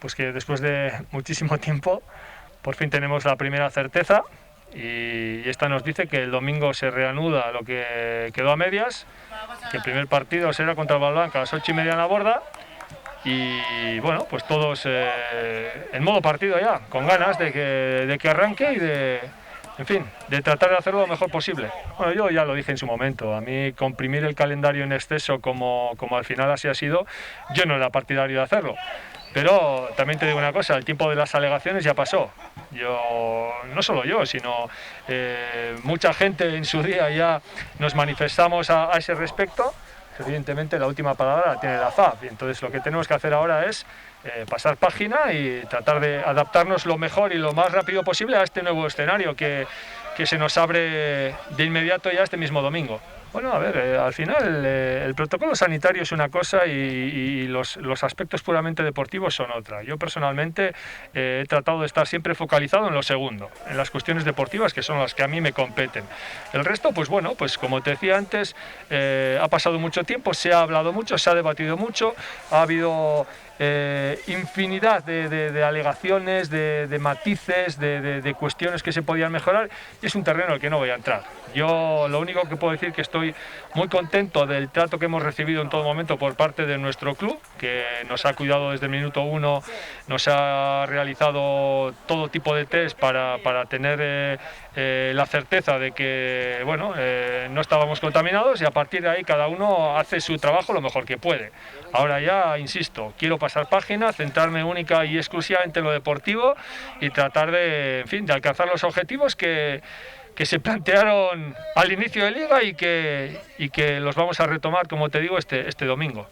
pues que después de muchísimo tiempo por fin tenemos la primera certeza y esta nos dice que el domingo se reanuda lo que quedó a medias, que el primer partido será contra el Valblanca a las 8:30 en la Borda y bueno, pues todos en modo partido ya, con ganas de que arranque y en fin, de tratar de hacerlo lo mejor posible. Bueno, yo ya lo dije en su momento, a mí comprimir el calendario en exceso como al final así ha sido, yo no era partidario de hacerlo. Pero también te digo una cosa, el tiempo de las alegaciones ya pasó. No solo yo, sino mucha gente en su día ya nos manifestamos a ese respecto. Evidentemente la última palabra la tiene la FAF y entonces lo que tenemos que hacer ahora es pasar página y tratar de adaptarnos lo mejor y lo más rápido posible a este nuevo escenario que se nos abre de inmediato ya este mismo domingo. Bueno, a ver, al final el protocolo sanitario es una cosa y los aspectos puramente deportivos son otra. Yo personalmente he tratado de estar siempre focalizado en lo segundo, en las cuestiones deportivas que son las que a mí me competen. El resto, pues bueno, pues como te decía antes, ha pasado mucho tiempo, se ha hablado mucho, se ha debatido mucho, ha habido infinidad de alegaciones, de matices, de cuestiones que se podían mejorar y es un terreno al que no voy a entrar. Yo lo único que puedo decir es que estoy muy contento del trato que hemos recibido en todo momento por parte de nuestro club, que nos ha cuidado desde el minuto 1, nos ha realizado todo tipo de test para tener la certeza de que bueno, no estábamos contaminados y a partir de ahí cada uno hace su trabajo lo mejor que puede. Ahora ya, insisto, quiero pasar página, centrarme única y exclusivamente en lo deportivo y tratar en fin, de alcanzar los objetivos que se plantearon al inicio de liga y que los vamos a retomar, como te digo, este domingo.